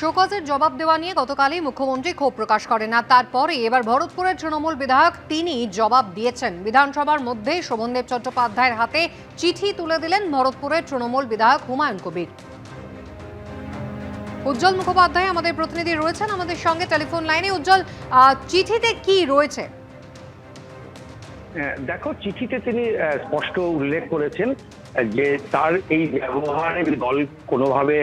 শোকজের জবাব দেওয়া নিয়ে গতকালই মুখ্যমন্ত্রী ক্ষোভ প্রকাশ করেন। আর তারপরে এবার ভরতপুরের তৃণমূল বিধায়ক তিনি জবাব দিয়েছেন। বিধানসভার মধ্যেই শোভনদেব চট্টোপাধ্যায়ের হাতে চিঠি তুলে দিলেন ভরতপুরের তৃণমূল বিধায়ক হুমায়ুন কবির। উজ্জ্বল মুখোপাধ্যায় আমাদের প্রতিনিধি রয়েছেন আমাদের সঙ্গে টেলিফোন লাইনে। উজ্জ্বল, চিঠিতে কি রয়েছে? দেখো, চিঠিতে তিনি স্পষ্ট উল্লেখ করেছেন যে তার এই ব্যবহারে দল কোনোভাবে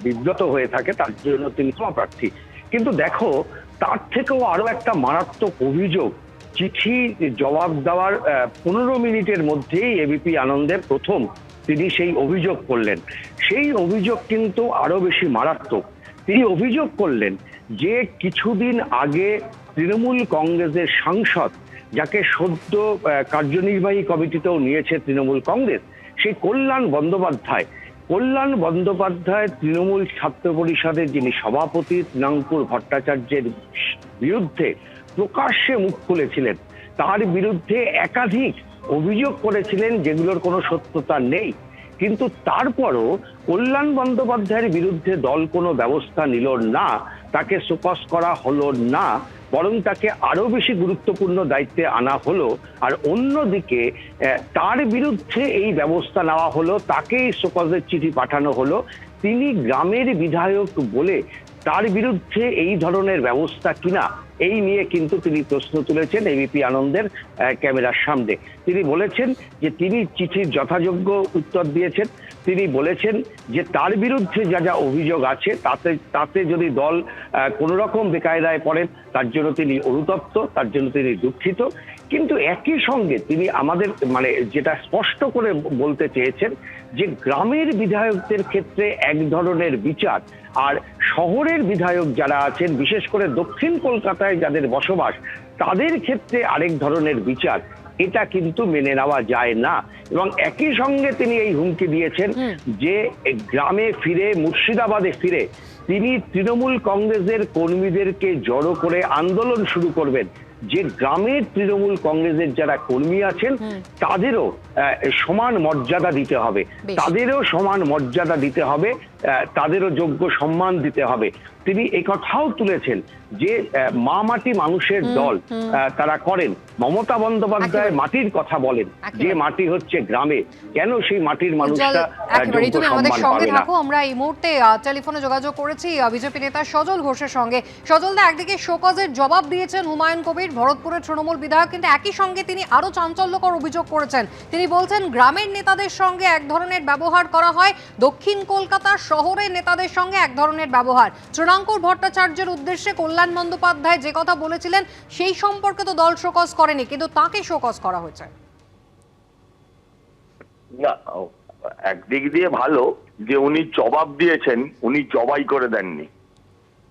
বিব্রত হয়ে থাকে, তার জন্য তিনি ক্ষমা প্রার্থী। কিন্তু দেখো, তার থেকেও আরো একটা মারাত্মক অভিযোগ চিঠি জবাব দেওয়ার 15 মিনিটের মধ্যেই এবিপি আনন্দের প্রথম তিনি সেই অভিযোগ করলেন। সেই অভিযোগ কিন্তু আরো বেশি মারাত্মক। তিনি অভিযোগ করলেন যে কিছুদিন আগে তৃণমূল কংগ্রেসের সাংসদ, যাকে সদ্য কার্যনির্বাহী কমিটিতেও নিয়েছে তৃণমূল কংগ্রেস, সেই কল্যাণ বন্দ্যোপাধ্যায় তৃণমূল ছাত্র পরিষদের যিনি সভাপতি তৃণাঙ্কুর ভট্টাচার্যের বিরুদ্ধে প্রকাশ্যে মুখ খুলেছিলেন। তার বিরুদ্ধে একাধিক অভিযোগ করেছিলেন যেগুলোর কোনো সত্যতা নেই। কিন্তু তারপরও কল্যাণ বন্দ্যোপাধ্যায়ের বিরুদ্ধে দল কোনো ব্যবস্থা নিল না, তাকে শোকজ করা হলো না, বরং তাকে আরো বেশি গুরুত্বপূর্ণ দায়িত্বে আনা হলো। আর অন্যদিকে তার বিরুদ্ধে এই ব্যবস্থা নেওয়া হলো, তাকেই শোকজের চিঠি পাঠানো হলো। তিনি গ্রামের বিধায়ক বলে তার বিরুদ্ধে এই ধরনের ব্যবস্থা কিনা, এই নিয়ে কিন্তু তিনি প্রশ্ন তুলেছেন এবিপি আনন্দের ক্যামেরার সামনে। তিনি বলেছেন যে তিনি চিঠির যথাযোগ্য উত্তর দিয়েছেন। তিনি বলেছেন যে তার বিরুদ্ধে যা যা অভিযোগ আছে তাতে যদি দল কোনো রকম বেকায়দায় পড়েন, তার জন্য তিনি অনুতপ্ত, তার জন্য তিনি দুঃখিত। কিন্তু একই সঙ্গে তিনি আমাদের যেটা স্পষ্ট করে বলতে চেয়েছেন যে গ্রামের বিধায়কদের ক্ষেত্রে এক ধরনের বিচার, আর শহরের বিধায়ক যারা আছেন, বিশেষ করে দক্ষিণ কলকাতায় যাদের বসবাস, তাদের ক্ষেত্রে আরেক ধরনের বিচার, এটা কিন্তু মেনে নেওয়া যায় না। এবং একই সঙ্গে তিনি এই হুমকি দিয়েছেন যে গ্রামে ফিরে, মুর্শিদাবাদে ফিরে তিনি তৃণমূল কংগ্রেসের কর্মীদেরকে জড়ো করে আন্দোলন শুরু করবেন, যে গ্রামের তৃণমূল কংগ্রেসের যারা কর্মী আছেন তাদেরও সমান মর্যাদা দিতে হবে, তাদেরও যোগ্য সম্মান দিতে হবে। তিনি এই কথাও তুলেছেন যে মা মাটি মানুষের দল তারা করেন। মমতা বন্দ্যোপাধ্যায় মাটির কথা বলেন, যে মাটি হচ্ছে গ্রামে, কেন সেই মাটির মানুষরা তুমি আমাদের সঙ্গে থাকো। আমরা এই মুহূর্তে টেলিফোনে যোগাযোগ করেছি বিজেপি নেতা সজল ঘোষের সঙ্গে। সজল দা, একদিকে শোকজের জবাব দিয়েছেন হুমায়ুন কবির, ভরতপুরের তৃণমূল বিধায়ক, কিন্তু একই সঙ্গে তিনি আরো চাঞ্চল্যকর অভিযোগ করেছেন। তিনি বলছেন গ্রামের নেতাদের সঙ্গে এক ধরনের ব্যবহার করা হয়, দক্ষিণ কলকাতার শহরের নেতাদের সঙ্গে এক ধরনের ব্যবহার। তৃণাঙ্কুর ভট্টাচার্যের উদ্দেশ্যে কল্যাণ বন্দ্যোপাধ্যায় যে কথা বলেছিলেন সেই সম্পর্কে তো দল শোকজ করেনি, কিন্তু তাকে শোকজ করা হয়েছে। না, একদিক দিয়ে ভালো যে উনি জবাব দিয়েছেন, উনি জবাই করে দেননি।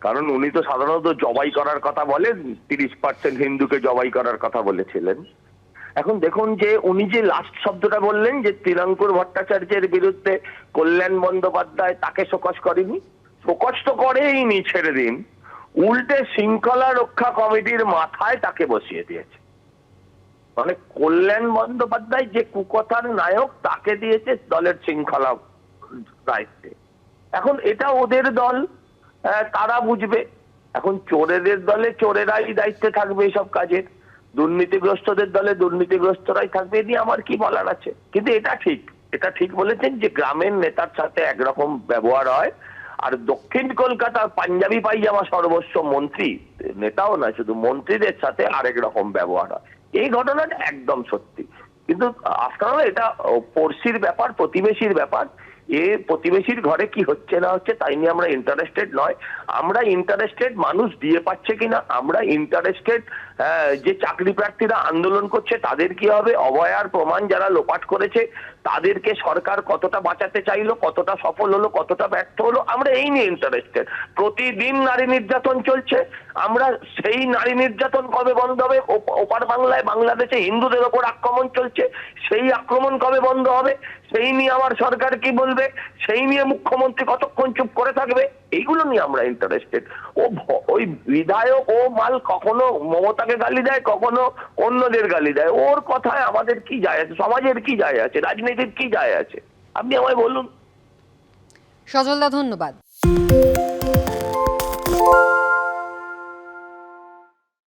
কারণ উনি তো সাধারণত জবাই করার কথা বলেন, 30% হিন্দুকে জবাই করার কথা বলেছিলেন। এখন দেখুন যে উনি যে লাস্ট শব্দটা বললেন যে তৃণাঙ্কুর ভট্টাচার্যের বিরুদ্ধে কল্যাণ বন্দ্যোপাধ্যায় তাকে শোকজ করেনি, শোকজ তো করেইনি, ছেড়ে দিন, উল্টে শৃঙ্খলা রক্ষা কমিটির মাথায় তাকে বসিয়ে দিয়েছে। মানে কল্যাণ বন্দ্যোপাধ্যায় যে কুকথার নায়ক, তাকে দিয়েছে দলের শৃঙ্খলা দায়িত্বে। এখন এটা ওদের দল, তারা বুঝবে। এখন চোরেদের দলে চোরেরাই দায়িত্বে থাকবে এইসব কাজের, দুর্নীতিগ্রস্তদের দলে দুর্নীতিগ্রস্তরাই থাকবে, এ নিয়ে আমার কি বলার আছে। কিন্তু এটা ঠিক বলেছেন যে গ্রামের নেতার সাথে একরকম ব্যবহার হয়, আর দক্ষিণ কলকাতার পাঞ্জাবি পাইজামা সর্বস্ব মন্ত্রী, নেতাও নয় শুধু মন্ত্রীদের সাথে আরেক রকম ব্যবহার হয়। এই ঘটনাটা একদম সত্যি। কিন্তু আফটার অল এটা পড়শির ব্যাপার, প্রতিবেশীর ব্যাপার। প্রতিবেশীর ঘরে কি হচ্ছে না হচ্ছে তাই নিয়ে আমরা ইন্টারেস্টেড নয়। আমরা ইন্টারেস্টেড মানুষ দিয়ে পাচ্ছে কিনা, আমরা ইন্টারেস্টেড যে চাকরি প্রার্থীরা আন্দোলন করছে তাদের কি হবে, অভয়ার প্রমাণ যারা লোপাট করেছে তাদেরকে সরকার কতটা বাঁচাতে চাইলো, কতটা সফল হলো, কতটা ব্যর্থ হলো, আমরা এই নিয়ে ইন্টারেস্টেড। প্রতিদিন নারী নির্যাতন চলছে, আমরা সেই নারী নির্যাতন কবে বন্ধ হবে, ওপার বাংলায় বাংলাদেশে হিন্দুদের ওপর আক্রমণ চলছে, সেই আক্রমণ কবে বন্ধ হবে, সেই নিয়ে আমার সরকার কি বলবে, সেই নিয়ে মুখ্যমন্ত্রী কতক্ষণ চুপ করে থাকবে, এইগুলো নিয়ে আমরা ইন্টারেস্টেড। ওই বিধায়ক ও মাল কখনো মমতাকে গালি দেয়, কখনো অন্যদের গালি দেয়, ওর কথায় আমাদের কি যায় আছে, সমাজের কি যায় আছে, রাজনীতির কি যায় আছে, আপনি আমায় বলুন। সজলদা, ধন্যবাদ।